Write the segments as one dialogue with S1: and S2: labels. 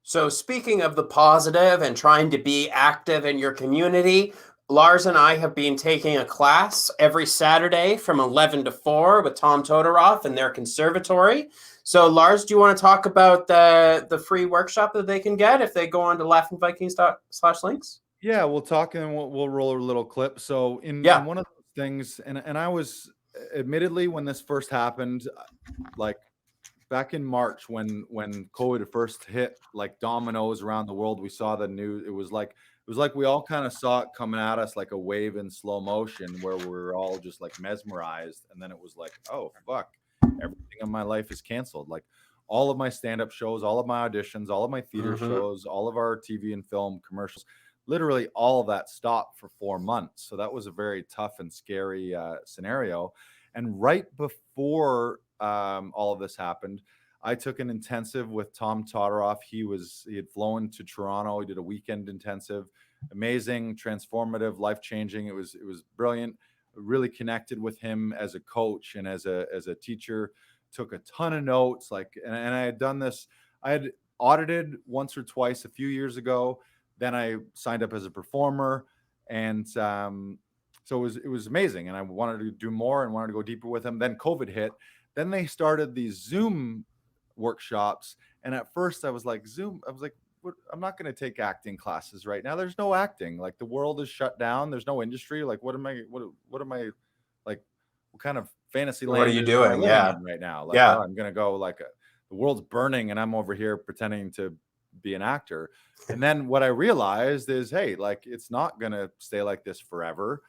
S1: So, speaking of the positive and trying to be active in your community, Lars and I have been taking a class every Saturday from 11 to 4 with Tom Todoroff in their conservatory. So, Lars, do you want to talk about the free workshop that they can get if they go on to laughingvikings.com/links?
S2: Yeah, we'll talk and we'll roll a little clip. So in
S1: Yeah.
S2: one of those things, and I was admittedly when this first happened, like back in March when COVID first hit like dominoes around the world, we saw the news. It was like we all kind of saw it coming at us like a wave in slow motion where we were all just like mesmerized. And then it was like, oh fuck, everything in my life is canceled. Like all of my stand-up shows, all of my auditions, all of my theater
S1: Mm-hmm.
S2: shows, all of our TV and film commercials, literally all of that stopped for 4 months. So that was a very tough and scary scenario. And right before all of this happened, I took an intensive with Tom Todoroff. He had flown to Toronto. He did a weekend intensive, amazing, transformative, life changing. It was brilliant. Really connected with him as a coach and as a teacher. Took a ton of notes. And I had done this. I had audited once or twice a few years ago. Then I signed up as a performer, and so it was amazing. And I wanted to do more and wanted to go deeper with him. Then COVID hit. Then they started these Zoom workshops, and at first I was like, Zoom. I was like, I'm not going to take acting classes right now. There's no acting. Like the world is shut down. There's no industry. Like what am I like? What kind of fantasy
S1: What are
S2: land
S1: you
S2: am I
S1: doing?
S2: living
S1: Yeah.
S2: in right now? Like, oh,
S1: Yeah.
S2: I'm going to go the world's burning, and I'm over here pretending to be an actor. And then what I realized is, hey, like it's not going to stay like this forever.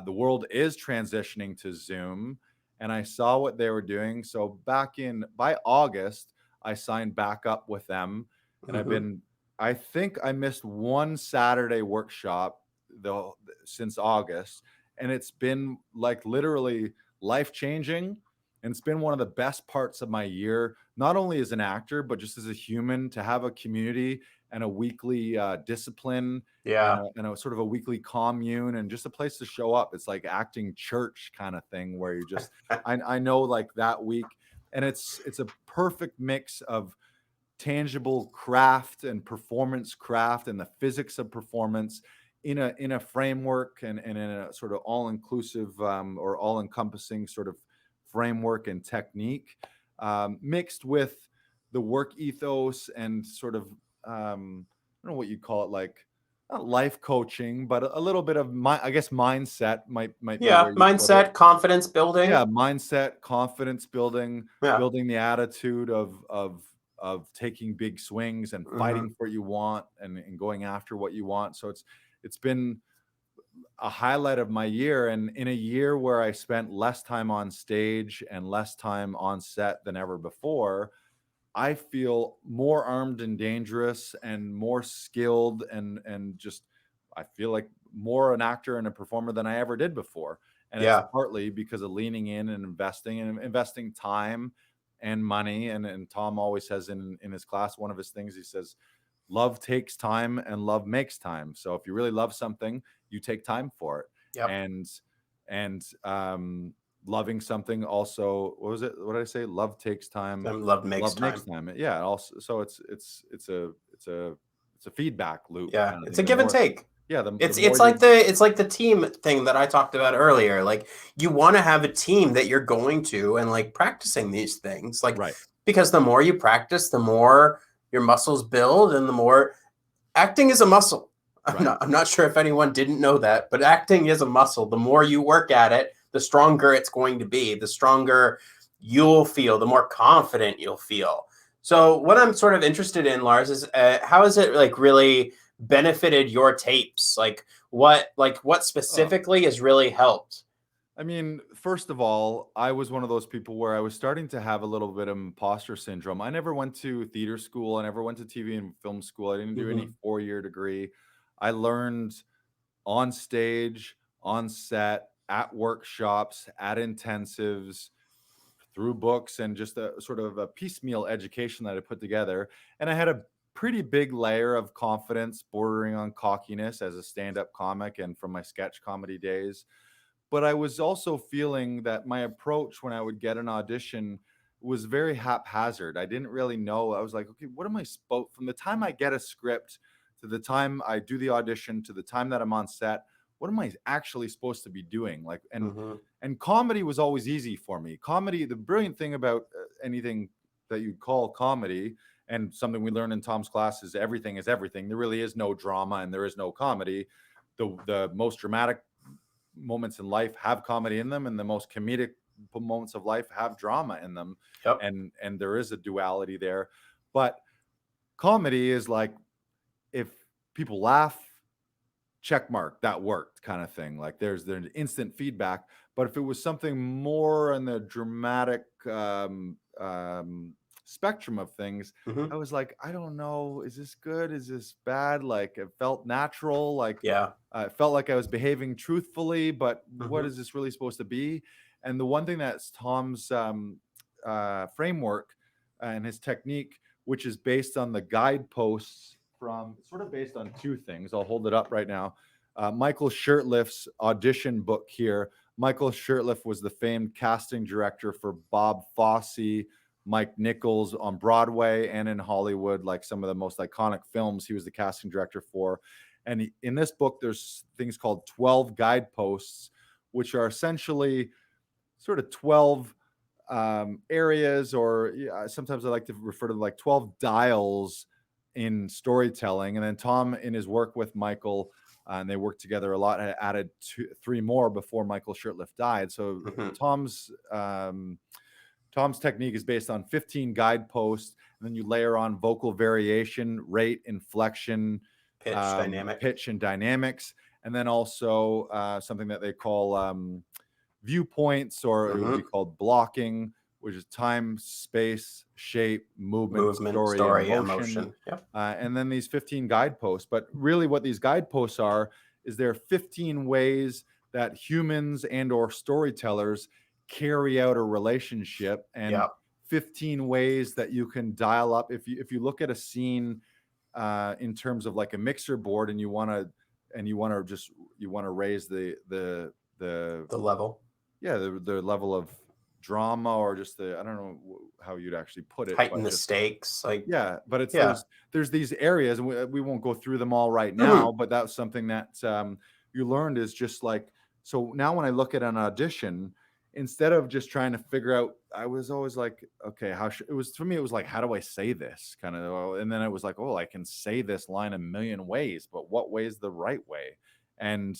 S2: The world is transitioning to Zoom, and I saw what they were doing. So by August, I signed back up with them, and
S1: Mm-hmm.
S2: I think I missed one Saturday workshop though since August, and it's been like literally life changing. And it's been one of the best parts of my year, not only as an actor, but just as a human, to have a community and a weekly discipline and
S1: Yeah.
S2: a sort of a weekly commune and just a place to show up. It's like acting church kind of thing where you just, I know like that week, and it's a perfect mix of tangible craft and performance craft and the physics of performance in a framework and in a sort of all-inclusive or all-encompassing sort of framework and technique, mixed with the work ethos and sort of I don't know what you call it, like not life coaching, but a little bit of I guess mindset might be
S1: Yeah.
S2: where you put it.
S1: Mindset, confidence
S2: Yeah,
S1: building.
S2: mindset, confidence building,
S1: Yeah.
S2: building the attitude of taking big swings and
S1: Mm-hmm.
S2: fighting for what you want and going after what you want. So it's been a highlight of my year, and in a year where I spent less time on stage and less time on set than ever before, I feel more armed and dangerous and more skilled and just I feel like more an actor and a performer than I ever did before. And it's
S1: Yeah.
S2: partly because of leaning in and investing time and money. And Tom always says in his class, one of his things, he says, love takes time and love makes time. So if you really love something, you take time for it.
S1: Yep.
S2: And loving something also, what was it? What did I say? Love takes time,
S1: And love makes
S2: love makes
S1: time.
S2: time. Yeah. Also, so it's a feedback loop
S1: Yeah.
S2: kind of
S1: It's
S2: thing.
S1: a
S2: The
S1: give and
S2: more,
S1: take.
S2: yeah, the
S1: It's
S2: more
S1: it's
S2: you,
S1: like the team thing that I talked about earlier. Like you want to have a team that you're going to and like practicing these things. Like
S2: right,
S1: because the more you practice, the more your muscles build and the more acting is a muscle.
S2: right.
S1: I'm not sure if anyone didn't know that, but acting is a muscle. The more you work at it, the stronger it's going to be, the stronger you'll feel, the more confident you'll feel. So what I'm sort of interested in, Lars, is how has it like really benefited your tapes? Like what
S2: Oh,
S1: specifically has really helped?
S2: I mean, first of all, I was one of those people where I was starting to have a little bit of imposter syndrome. I never went to theater school. I never went to TV and film school. I didn't do any
S1: Mm-hmm.
S2: 4-year degree. I learned on stage, on set, at workshops, at intensives, through books, and just a sort of a piecemeal education that I put together. And I had a pretty big layer of confidence, bordering on cockiness as a stand up comic and from my sketch comedy days. But I was also feeling that my approach when I would get an audition was very haphazard. I didn't really know. I was like, okay, what am I supposed, from the time I get a script to the time I do the audition to the time that I'm on set, what am I actually supposed to be doing? Like, and comedy was always easy for me. Comedy, the brilliant thing about anything that you call comedy, and something we learn in Tom's class, is everything is everything. There really is no drama and there is no comedy. The most dramatic moments in life have comedy in them, and the most comedic moments of life have drama in them.
S1: Yep.
S2: And there is a duality there. But comedy is like, if people laugh, check mark, that worked, kind of thing. Like there's instant feedback. But if it was something more in the dramatic spectrum of things, I was like, I don't know, is this good, is this bad? Like, it felt natural, like
S1: Yeah.
S2: it felt like I was behaving truthfully, but what is this really supposed to be? And the one thing that's Tom's framework and his technique, which is based on the guideposts from, sort of based on two things. I'll hold it up right now. Michael Shirtliff's audition book here. Michael Shirtliff was the famed casting director for Bob Fosse, Mike Nichols on Broadway and in Hollywood, like some of the most iconic films he was the casting director for. And in this book, there's things called 12 guideposts, which are essentially sort of 12 areas, or sometimes I like to refer to them like 12 dials in storytelling. And then Tom, in his work with Michael, and they worked together a lot, had added three more before Michael Shirtliff died. So Tom's technique is based on 15 guideposts, and then you layer on vocal variation, rate, inflection, pitch and dynamics, and then also something that they call viewpoints, or it would be called blocking, which is time, space, shape, movement, story, emotion.
S1: Yep.
S2: And then these 15 guideposts. But really what these guideposts are is there are 15 ways that humans and or storytellers carry out a relationship, and 15 ways that you can dial up. If you look at a scene in terms of like a mixer board, and you want to raise the
S1: level.
S2: Yeah, the level of drama, or just I don't know how you'd actually put it.
S1: Heighten the stakes. Like,
S2: yeah, but it's there's these areas, and we won't go through them all right now, but that's something that you learned, is just like, so now when I look at an audition, instead of just trying to figure out, I was always like, okay, it was, for me, it was like, how do I say this kind of, and then it was like, oh, I can say this line a million ways, but what way is the right way? And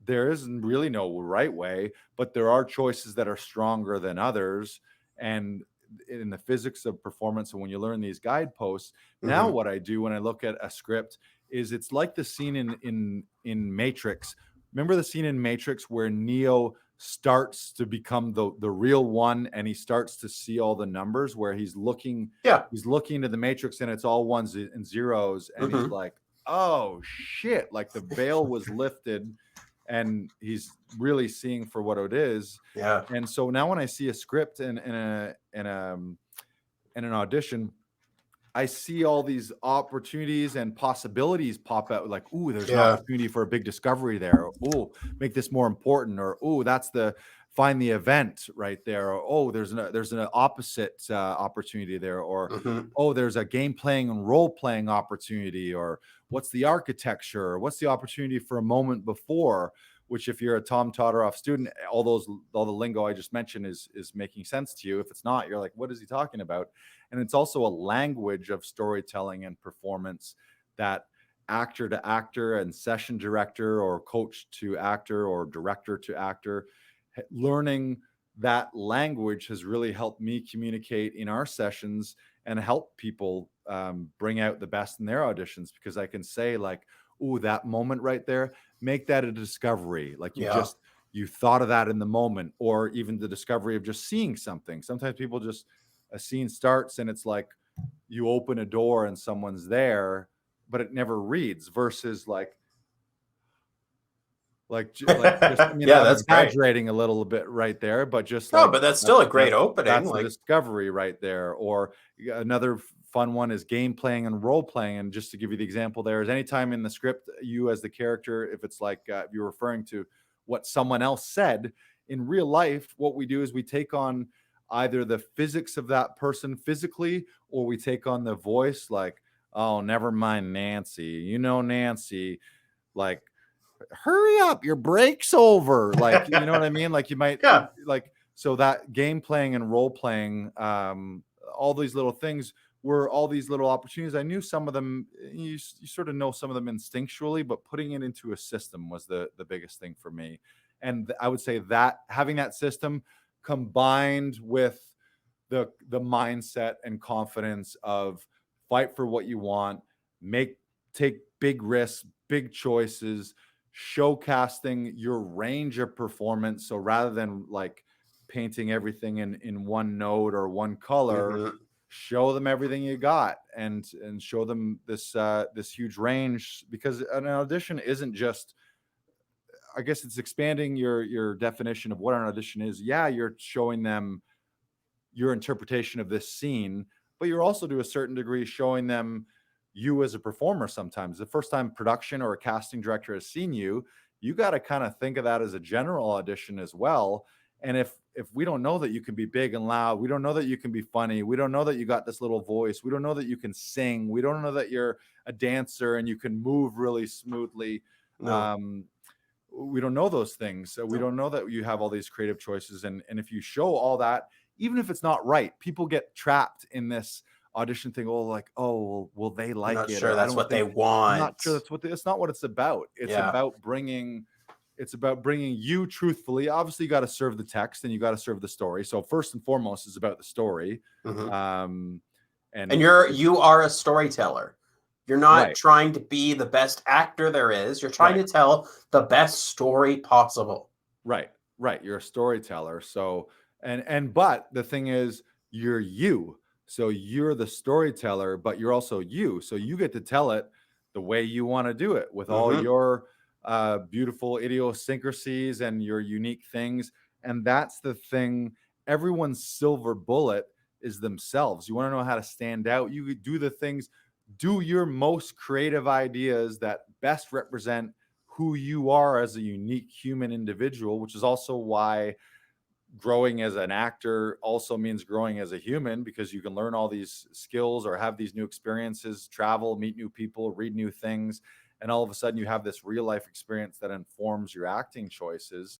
S2: there isn't really no right way, but there are choices that are stronger than others. And in the physics of performance, and when you learn these guideposts, now what I do when I look at a script is, it's like the scene in Matrix. Remember the scene in Matrix where Neo starts to become the real one, and he starts to see all the numbers, where he's looking into the Matrix, and it's all ones and zeros, and he's like, oh shit, like the veil was lifted, and he's really seeing for what it is.
S1: Yeah.
S2: And so now when I see a script in an audition, I see all these opportunities and possibilities pop out, like, ooh, there's an opportunity for a big discovery there. Or, ooh, make this more important. Or, ooh, that's find the event right there. Or, oh, there's an opposite opportunity there. Or, oh, there's a game playing and role playing opportunity. Or, what's the architecture? Or what's the opportunity for a moment before? Which, if you're a Tom Todoroff student, all the lingo I just mentioned is making sense to you. If it's not, you're like, what is he talking about? And it's also a language of storytelling and performance that actor to actor and session director or coach to actor or director to actor, learning that language has really helped me communicate in our sessions and help people bring out the best in their auditions, because I can say, like, ooh, that moment right there, make that a discovery. Like, you thought of that in the moment, or even the discovery of just seeing something. Sometimes people just, a scene starts and it's like you open a door and someone's there, but it never reads, versus just, I mean, I'm
S1: that's
S2: exaggerating
S1: great.
S2: A little bit right there, but just
S1: but that's still a great opening.
S2: That's a discovery right there. Or another fun one is game playing and role playing. And just to give you the example, there is anytime in the script, you as the character, if it's like if you're referring to what someone else said in real life, what we do is we take on either the physics of that person physically, or we take on the voice, like, oh, never mind Nancy, Nancy, like, hurry up, your break's over, like, you know what I mean, like, you might
S1: Yeah.
S2: like, so that game playing and role playing, all these little things were all these little opportunities. I knew some of them, you sort of know some of them instinctually, but putting it into a system was the biggest thing for me. And I would say that having that system combined with the mindset and confidence of fight for what you want, take big risks, big choices, showcasing your range of performance. So rather than like painting everything in one note or one color,
S1: Mhm.
S2: show them everything you got, and show them this huge range, because an audition isn't just, I guess it's expanding your definition of what an audition is. Yeah, you're showing them your interpretation of this scene, but you're also to a certain degree showing them you as a performer. Sometimes the first time production or a casting director has seen you, you got to kind of think of that as a general audition as well. And if we don't know that you can be big and loud, we don't know that you can be funny, we don't know that you got this little voice, we don't know that you can sing, we don't know that you're a dancer and you can move really smoothly,
S1: No.
S2: we don't know those things. So we
S1: No.
S2: don't know that you have all these creative choices. And if you show all that, even if it's not right, people get trapped in this audition thing. Oh, like, oh, will they
S1: I'm
S2: like
S1: not
S2: it?
S1: sure
S2: Or I
S1: that's
S2: don't
S1: what they
S2: think, I'm not
S1: want.
S2: sure it's not what it's about.
S1: Yeah.
S2: It's about bringing you truthfully. Obviously, you got to serve the text and you got to serve the story. So first and foremost is about the story.
S1: Mhm.
S2: Um,
S1: And
S2: and
S1: you are a storyteller. You're not
S2: right,
S1: trying to be the best actor there is. You're trying
S2: right.
S1: to tell the best story possible.
S2: Right, right. You're a storyteller. So, but the thing is, you're you. So you're the storyteller, but you're also you. So you get to tell it the way you want to do it, with all
S1: Mhm.
S2: your beautiful idiosyncrasies and your unique things. And that's the thing. Everyone's silver bullet is themselves. You want to know how to stand out. You do the things, do your most creative ideas that best represent who you are as a unique human individual, which is also why growing as an actor also means growing as a human, because you can learn all these skills or have these new experiences, travel, meet new people, read new things, and all of a sudden you have this real life experience that informs your acting choices.